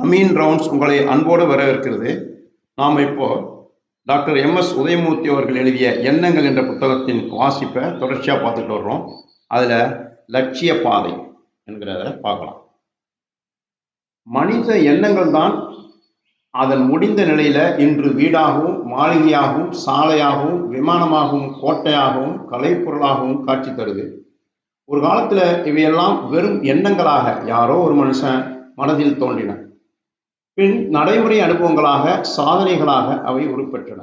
Ameen rounds உங்களை அன்போடு வரவேற்கிறது. நாம் இப்போ டாக்டர் எம்எஸ் உதயமூர்த்தி அவர்கள் எழுதிய எண்ணங்கள் என்ற புத்தகத்தின் வாசிப்பை தொடர்ச்சியாக பார்த்துட்டு வர்றோம். அதில் லட்சிய பாதை என்கிறத பார்க்கலாம். மனித எண்ணங்கள் தான் அதன் முடிந்த நிலையில இன்று வீடாகவும் மாளிகையாகவும் சாலையாகவும் விமானமாகவும் கோட்டையாகவும் கலைப்பொருளாகவும் காட்சி தருது. ஒரு காலத்துல இவையெல்லாம் வெறும் எண்ணங்களாக யாரோ ஒரு மனுஷன் மனதில் தோன்றின. பின் நடைமுறை அனுபவங்களாக சாதனைகளாக அவை உருப்பெற்றன.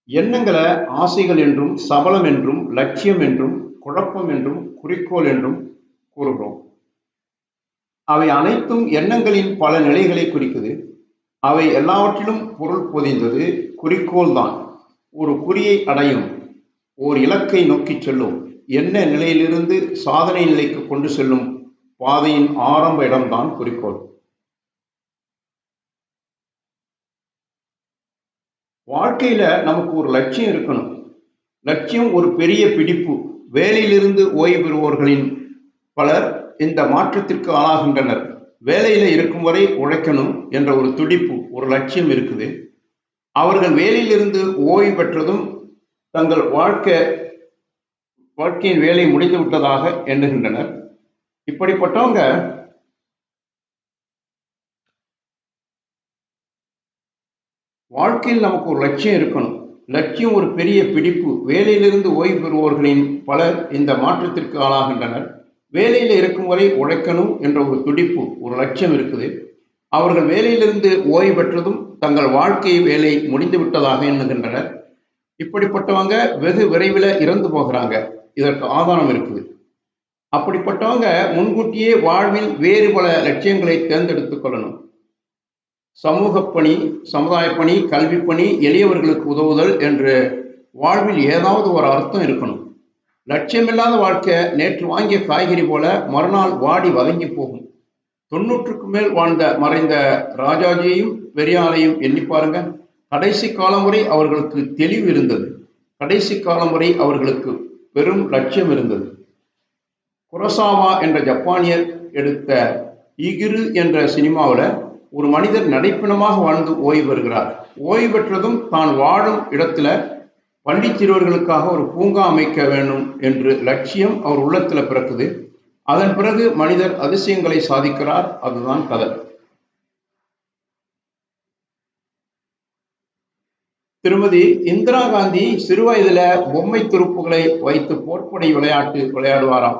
எண்ணங்களை ஆசைகள் என்றும் சபலம் என்றும் லட்சியம் என்றும் குழப்பம் என்றும் குறிக்கோள் என்றும் கூறுகிறோம். அவை அனைத்தும் எண்ணங்களின் பல நிலைகளை குறிக்குது. அவை எல்லாவற்றிலும் பொருள் பொதிந்தது குறிக்கோள் தான். ஒரு குறியை அடையும், ஓர் இலக்கை நோக்கி செல்லும், என்ன நிலையிலிருந்து சாதனை நிலைக்கு கொண்டு செல்லும் பாதையின் ஆரம்ப இடம்தான் குறிக்கோள். வாழ்க்கையில நமக்கு ஒரு லட்சியம் இருக்கணும். லட்சியம் ஒரு பெரிய பிடிப்பு. வேலையிலிருந்து ஓய்வு பெறுவோர்களின் பலர் இந்த மாற்றத்திற்கு ஆளாகின்றனர். வேலையில இருக்கும் வரை உழைக்கணும் என்ற ஒரு துடிப்பு, ஒரு லட்சியம் இருக்குது. அவர்கள் வேலையிலிருந்து ஓய்வு பெற்றதும் தங்கள் வாழ்க்கையின் வேலை முடிந்து விட்டதாக எண்ணுகின்றனர். இப்படிப்பட்டவங்க வாழ்க்கையில் நமக்கு ஒரு லட்சியம் இருக்கணும். லட்சியம் ஒரு பெரிய பிடிப்பு. வேலையிலிருந்து ஓய்வு பெறுவோர்களின் பலர் இந்த மாற்றத்திற்கு ஆளாகின்றனர். வேலையில இருக்கும் வரை உழைக்கணும் என்ற ஒரு துடிப்பு, ஒரு லட்சியம் இருக்குது. அவர்கள் வேலையிலிருந்து ஓய்வு பெற்றதும் தங்கள் வாழ்க்கை வேலை முடிந்து விட்டதாக எண்ணுகின்றனர். இப்படிப்பட்டவங்க வெகு விரைவில் இறந்து போகிறாங்க. இதற்கு ஆதாரம் இருக்குது. அப்படிப்பட்டவங்க முன்கூட்டியே வாழ்வில் வேறு பல லட்சியங்களை தேர்ந்தெடுத்துக் கொள்ளணும். சமூக பணி, சமுதாய பணி, கல்வி பணி, எளியவர்களுக்கு உதவுதல் என்று வாழ்வில் ஏதாவது ஒரு அர்த்தம் இருக்கணும். லட்சியமில்லாத வாழ்க்கை நேற்று வாங்கிய காய்கறி போல மறுநாள் வாடி வதங்கி போகும். 90க்கு மேல் மறைந்த ராஜாஜியையும் பெரியாரையும் எண்ணி பாருங்க. கடைசி காலம் வரை அவர்களுக்கு தெளிவு இருந்தது. கடைசி காலம் வரை அவர்களுக்கு பெரும் லட்சியம் இருந்தது. குரோசாவா என்ற ஜப்பானியர் எடுத்த இகிரு என்ற சினிமாவில் ஒரு மனிதர் நடைப்பிணமாக வாழ்ந்து ஓய்வு பெறுகிறார். ஓய்வு பெற்றதும் தான் வாழும் இடத்துல பள்ளி சிறுவர்களுக்காக ஒரு பூங்கா அமைக்க வேண்டும் என்று லட்சியம் அவர் உள்ளத்துல பிறக்குது. அதன் பிறகு மனிதர் அதிசயங்களை சாதிக்கிறார். அதுதான் கதை. திருமதி இந்திரா காந்தி சிறு வயதுல பொம்மை துருப்புகளை வைத்து போர்ப்படை விளையாட்டு விளையாடுவாராம்.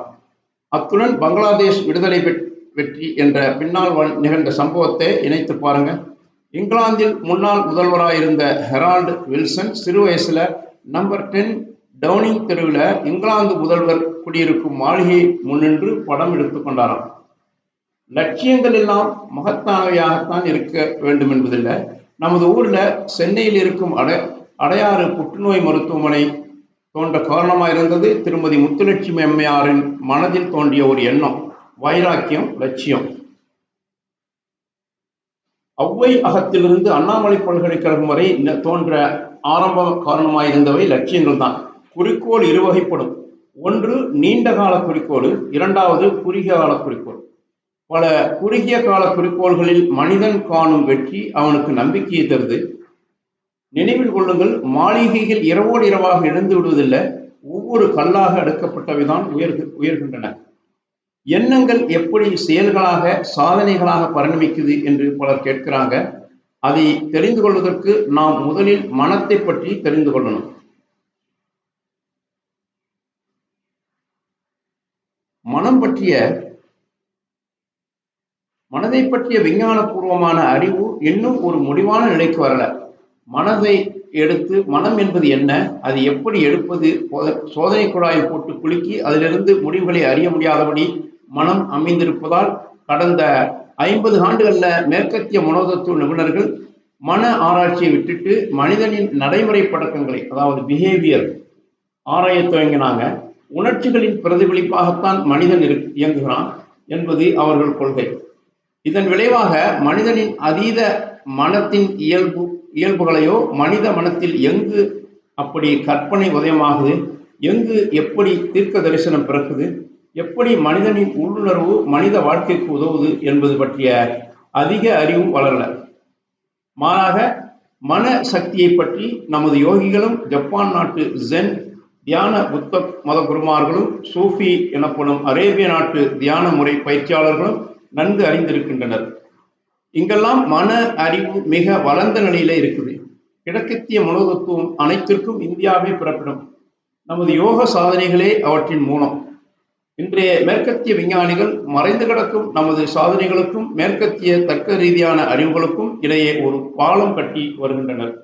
அத்துடன் பங்களாதேஷ் விடுதலை வெற்றி என்ற பின்னால் நிகழ்ந்த சம்பவத்தை இணைத்து பாருங்க. இங்கிலாந்தில் முன்னாள் முதல்வராயிருந்த ஹெரால்டு வில்சன் சிறு வயசுல நம்பர் 10 டவுனிங் தெருவில் இங்கிலாந்து முதல்வர் குடியிருக்கும் மாளிகை முன்னின்று படம் எடுத்துக்கொண்டாராம். லட்சியங்கள் எல்லாம் மகத்தானவையாகத்தான் இருக்க வேண்டும் என்பதில்லை. நமது ஊர்ல சென்னையில் இருக்கும் அடையாறு புற்றுநோய் மருத்துவமனை தோன்ற காரணமாயிருந்தது திருமதி முத்துலட்சுமி அம்மையாரின் மனதில் தோன்றிய ஒரு எண்ணம், வைராக்கியம், லட்சியம். ஒளவை அகத்திலிருந்து அண்ணாமலை பல்கலைக்கழகம் வரை தோன்ற ஆரம்ப காரணமாயிருந்தவை லட்சியங்கள் தான். குறிக்கோள் இருவகைப்படும். ஒன்று நீண்ட கால குறிக்கோள், இரண்டாவது குறுகிய கால குறிக்கோள். பல குறுகிய கால குறிக்கோள்களில் மனிதன் காணும் வெற்றி அவனுக்கு நம்பிக்கையை தருது. நினைவில் கொள்ளுங்கள், மாளிகைகள் இரவோடு இரவாக இழந்து விடுவதில்லை. ஒவ்வொரு கல்லாக அடுக்கப்பட்டவைதான் உயர்கின்றன. எண்ணங்கள் எப்படி செயல்களாக சாதனைகளாக பரிணமிக்குது என்று பலர் கேட்கிறாங்க. அதை தெரிந்து கொள்வதற்கு நாம் முதலில் மனத்தை பற்றி தெரிந்து கொள்ளணும். மனதை பற்றிய விஞ்ஞானபூர்வமான அறிவு இன்னும் ஒரு முடிவான நிலைக்கு வரல. மனதை எடுத்து மனம் என்பது என்ன, அது எப்படி எடுப்பது, சோதனை குழாயில் போட்டு குலுக்கி அதிலிருந்து முடிவுகளை அறிய முடியாதபடி மனம் அமைந்திருப்பதால் கடந்த 50 ஆண்டுகள்ல மேற்கத்திய மனோதத்துவ நிபுணர்கள் மன ஆராய்ச்சியை விட்டுட்டு மனிதனின் நடைமுறை பழக்கங்களை, அதாவது பிஹேவியர் ஆராய துவங்கினாங்க. உணர்ச்சிகளின் பிரதிபலிப்பாகத்தான் மனிதன் இயங்குகிறான் என்பது அவர்கள் கொள்கை. இதன் விளைவாக மனிதனின் அதீத மனத்தின் இயல்புகளையோ, மனித மனத்தில் எங்கு அப்படி கற்பனை உதயமாகுது, எங்கு எப்படி தீர்க்க தரிசனம் பிறக்குது, எப்படி மனிதனின் உள்ளுணர்வு மனித வாழ்க்கைக்கு உதவுது என்பது பற்றிய அதிக அறிவும் வளரல. மாறாக மன சக்தியை பற்றி நமது யோகிகளும் ஜப்பான் நாட்டு ஜென் தியான புத்த மத குருமார்களும் சூஃபி எனப்படும் அரேபிய நாட்டு தியான முறை பயிற்சியாளர்களும் நன்கு அறிந்திருக்கின்றனர். இங்கெல்லாம் மன அறிவு மிக வளர்ந்த நிலையில இருக்குது. கிழக்கத்திய மனோதத்துவம் அனைத்திற்கும் இந்தியாவே பிறப்பிடம். நமது யோக சாதனைகளே அவற்றின் மூலம். இன்றைய மேற்கத்திய விஞ்ஞானிகள் மறைந்து கிடக்கும் நமது சாதனைகளுக்கும் மேற்கத்திய தர்க்க ரீதியான அறிவுகளுக்கும் இடையே ஒரு பாலம் கட்டி வருகின்றனர்.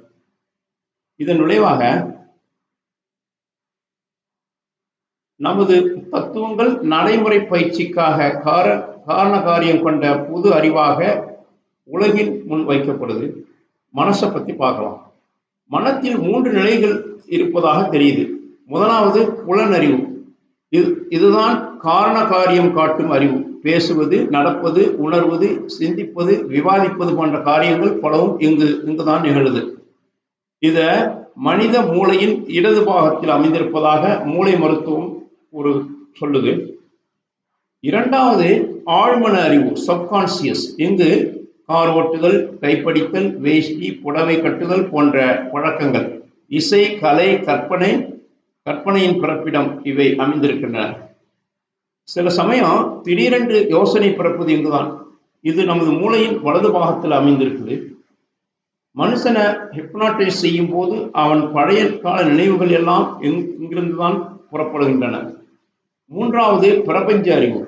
இதன் விளைவாக நமது தத்துவங்கள் நடைமுறை பயிற்சிக்காக காரண காரியம் கொண்ட புது அறிவாக உலகின் முன் வைக்கப்படுது. மனசை பத்தி பார்க்கலாம். மனத்தில் 3 நிலைகள் இருப்பதாக தெரியுது. முதலாவது புலனறிவு. இதுதான் காரண காரியம் காட்டும் அறிவு. பேசுவது, நடப்பது, உணர்வது, சிந்திப்பது, விவாதிப்பது போன்ற காரியங்கள் பலவும் இங்குதான் நிகழுது. இத மனித மூளையின் இடது பாகத்தில் அமைந்திருப்பதாக மூளை மருத்துவம் சொல்லுது. இரண்டாவது ஆழ்மன அறிவு, சப்கான்சியஸ். இங்கு கார் ஓட்டுதல், கைப்படித்தல், வேஷ்டி, புடவை கட்டுதல் போன்ற பழக்கங்கள், இசை, கலை, கற்பனையின் பிறப்பிடம் இவை அமைந்திருக்கின்றன. சில சமயம் திடீரென்று யோசனை பிறப்பது இங்குதான். இது நமது மூளையின் வலது பாகத்தில் அமைந்திருக்குது. மனுஷனை ஹிப்னாட்டைஸ் செய்யும் போது அவன் பழைய கால நினைவுகள் எல்லாம் இங்கிருந்துதான் புறப்படுகின்றன. மூன்றாவது பிரபஞ்ச அறிவு,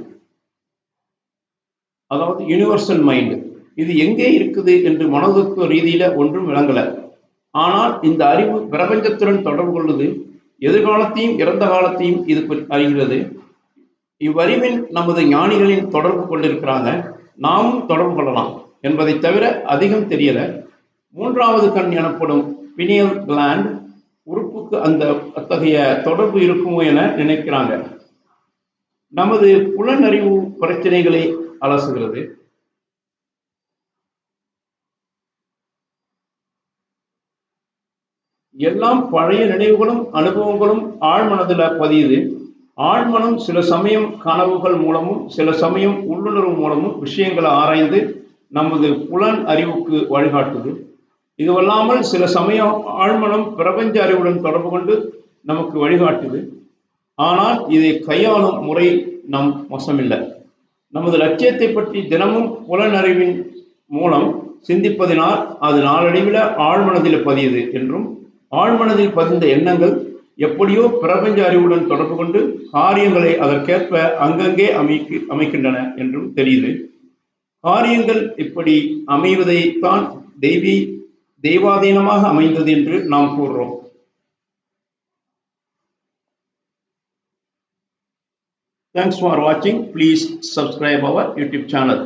அதாவது யூனிவர்சல் மைண்ட். இது எங்கே இருக்குது என்று மனோதத்துவ ரீதியில ஒன்றும் விளங்கல. ஆனால் இந்த அறிவு பிரபஞ்சத்துடன் தொடர்பு கொள்ளுது. எதிர்காலத்தையும் இறந்த காலத்தையும் இது அறிகிறது. இவ்வறிவின் நமது ஞானிகளின் தொடர்பு கொண்டிருக்கிறாங்க. நாமும் தொடர்பு கொள்ளலாம் என்பதை தவிர அதிகம் தெரியல. மூன்றாவது கண் எனப்படும் பினியல் கிளாண்ட் உறுப்புக்கு அத்தகைய தொடர்பு இருக்குமோ என நினைக்கிறாங்க. நமது புலனறிவு பிரச்சனைகளை அலசுகிறது. எல்லாம் பழைய நினைவுகளும் அனுபவங்களும் ஆழ்மனதில் பதியுது. ஆழ்மனம் சில சமயம் கனவுகள் மூலமும் சில சமயம் உள்ளுணர்வு மூலமும் விஷயங்களை ஆராய்ந்து நமது புலன் அறிவுக்கு வழிகாட்டுது. இதுவல்லாமல் சில சமயம் ஆழ்மனம் பிரபஞ்ச அறிவுடன் தொடர்பு கொண்டு நமக்கு வழிகாட்டுது. ஆனால் இதை கையாளும் முறை நம் வசமில்லை. நமது லட்சியத்தை பற்றி தினமும் புலனறிவின் மூலம் சிந்திப்பதினால் அது நாளடைவில் ஆழ்மனதில் பதியுது என்றும், ஆழ்மனதில் பதிந்த எண்ணங்கள் எப்படியோ பிரபஞ்ச அறிவுடன் தொடர்பு கொண்டு காரியங்களை அதற்கேற்ப அங்கங்கே அமைக்கின்றன என்றும் தெரியுது. காரியங்கள் இப்படி அமைவதைத்தான் தெய்வாதீனமாக அமைந்தது என்று நாம் கூறுறோம். Thanks for watching. Please subscribe our YouTube channel.